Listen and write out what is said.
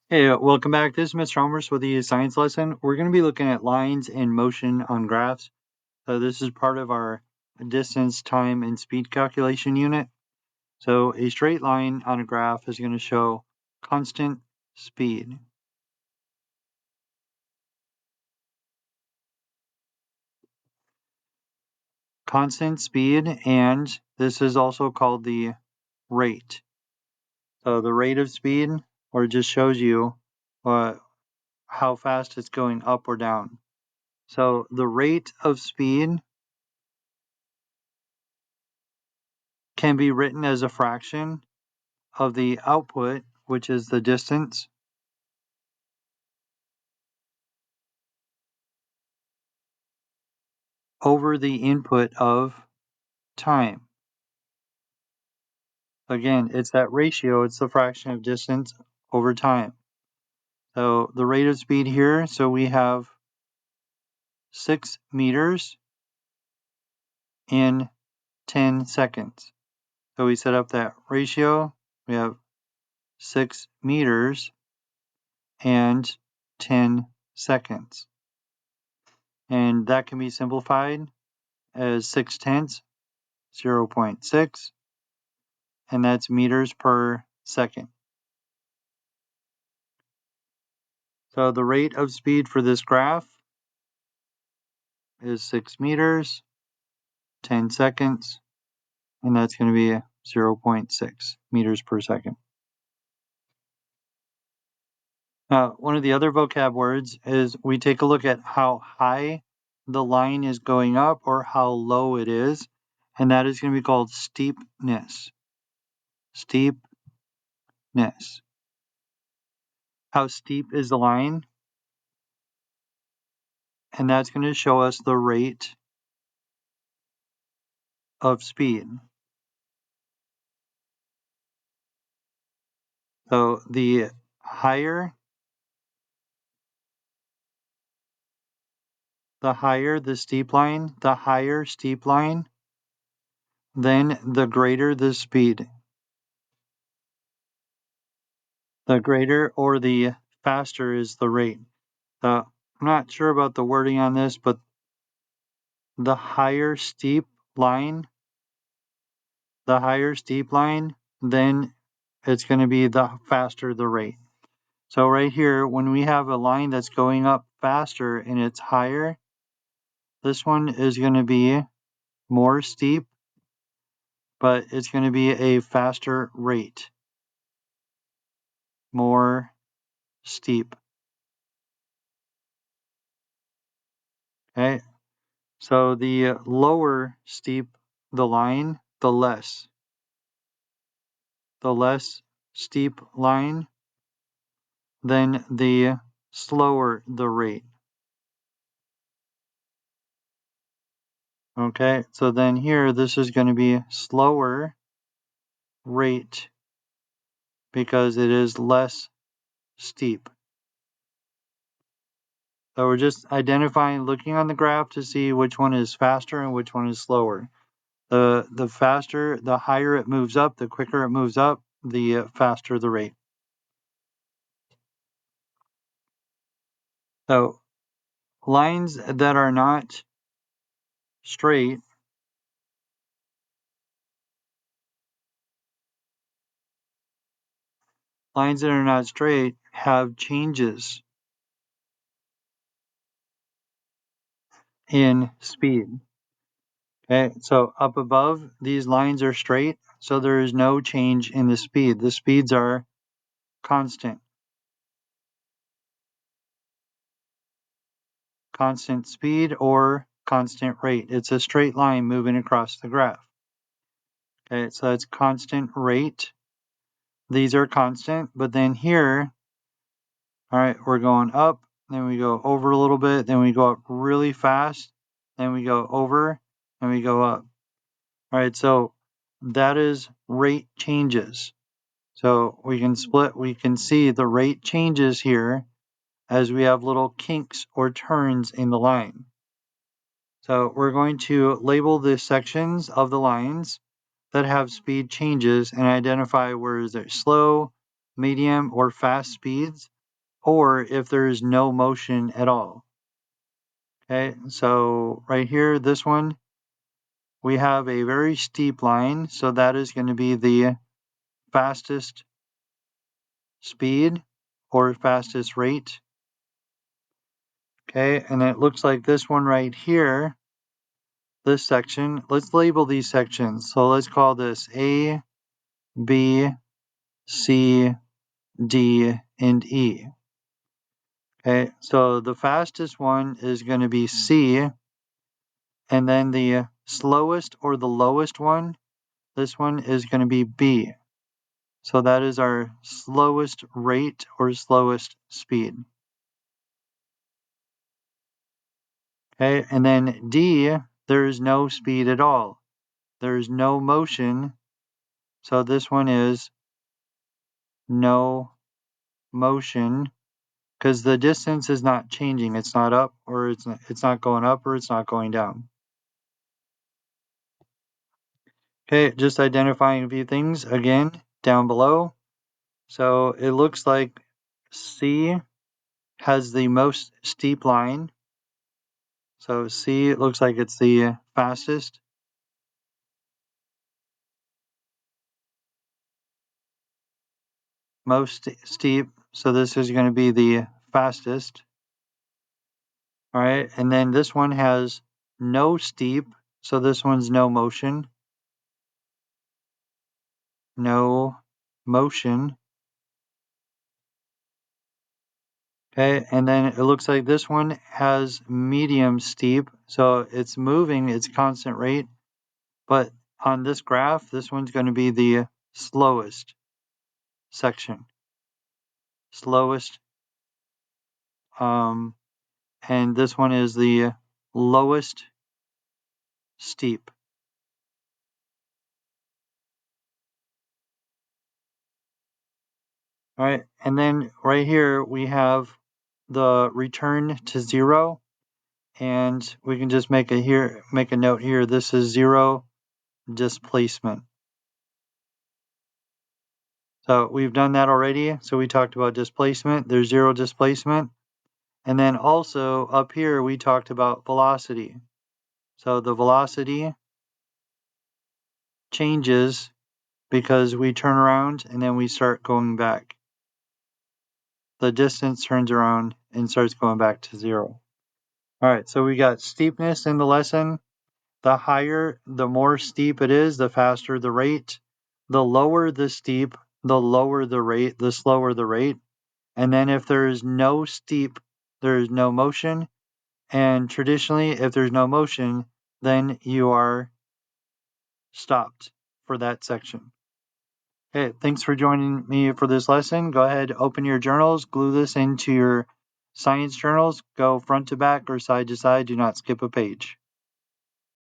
Hey, welcome back. This is Mr. Elmhorst with the science lesson. We're going to be looking at lines in motion on graphs. So this is part of our distance, time, and speed calculation unit. So a straight line on a graph is going to show constant speed. Constant speed, and this is also called the rate. So the rate of speed, or it just shows you how fast it's going up or down. So the rate of speed can be written as a fraction of the output, which is the distance, over the input of time. Again, it's that ratio, it's the fraction of distance over time. So the rate of speed here, so we have 6 meters in 10 seconds. So we set up that ratio, we have 6 meters and 10 seconds. And that can be simplified as 6 tenths, 0.6, and that's meters per second. So the rate of speed for this graph is 6 meters, 10 seconds, and that's going to be 0.6 meters per second. One of the other vocab words is we take a look at how high the line is going up or how low it is, and that is going to be called steepness. Steepness. How steep is the line? And that's going to show us the rate of speed. So the higher the steep line, then the greater the speed. The greater or the faster is the rate. I'm not sure about the wording on this, but the higher steep line, then it's going to be the faster the rate. So right here, when we have a line that's going up faster and it's higher, this one is going to be more steep, but it's going to be a faster rate. More steep. Okay, so the lower steep the line, the less steep line, then the slower the rate. Okay, so then here this is going to be slower rate because it is less steep. So we're just identifying, looking on the graph to see which one is faster and which one is slower. The faster, the higher it moves up, the quicker it moves up, the faster the rate. So lines that are not straight have changes in speed. Okay, so up above, these lines are straight, so there is no change in the speed. The speeds are constant. Constant speed or constant rate. It's a straight line moving across the graph. Okay, so that's constant rate. These are constant, but then here, all right, we're going up, then we go over a little bit, then we go up really fast, then we go over, and we go up. All right, so that is rate changes. So we can see the rate changes here as we have little kinks or turns in the line. So we're going to label the sections of the lines that have speed changes and identify where is it slow, medium, or fast speeds or if there is no motion at all. Okay, so right here, this one, we have a very steep line, so that is going to be the fastest speed or fastest rate. Okay, and it looks like this one right here, this section, let's label these sections. So let's call this A, B, C, D, and E. Okay, so the fastest one is going to be C, and then the slowest or the lowest one, this one is going to be B. So that is our slowest rate or slowest speed. Okay, and then D, there is no speed at all. There is no motion. So this one is no motion because the distance is not changing. It's not up or it's not going up or it's not going down. Okay, just identifying a few things again down below. So it looks like C has the most steep line. So C, it looks like it's the fastest. Most steep. So this is going to be the fastest. All right, and then this one has no steep. So this one's no motion. No motion. Okay, and then it looks like this one has medium steep, so it's moving, it's constant rate, but on this graph, this one's going to be the slowest section. Slowest, and this one is the lowest steep. All right, and then right here we have the return to zero, and we can just make a note here. This is zero displacement. So we've done that already. So we talked about displacement. There's zero displacement. And then also up here, we talked about velocity. So the velocity changes because we turn around and then we start going back. The distance turns around and starts going back to zero. All right, so we got steepness in the lesson. The higher, the more steep it is, the faster the rate. The lower the steep, the lower the rate, the slower the rate. And then if there is no steep, there is no motion. And traditionally, if there's no motion, then you are stopped for that section. Okay, thanks for joining me for this lesson. Go ahead, open your journals, glue this into your science journals, go front to back or side to side. Do not skip a page.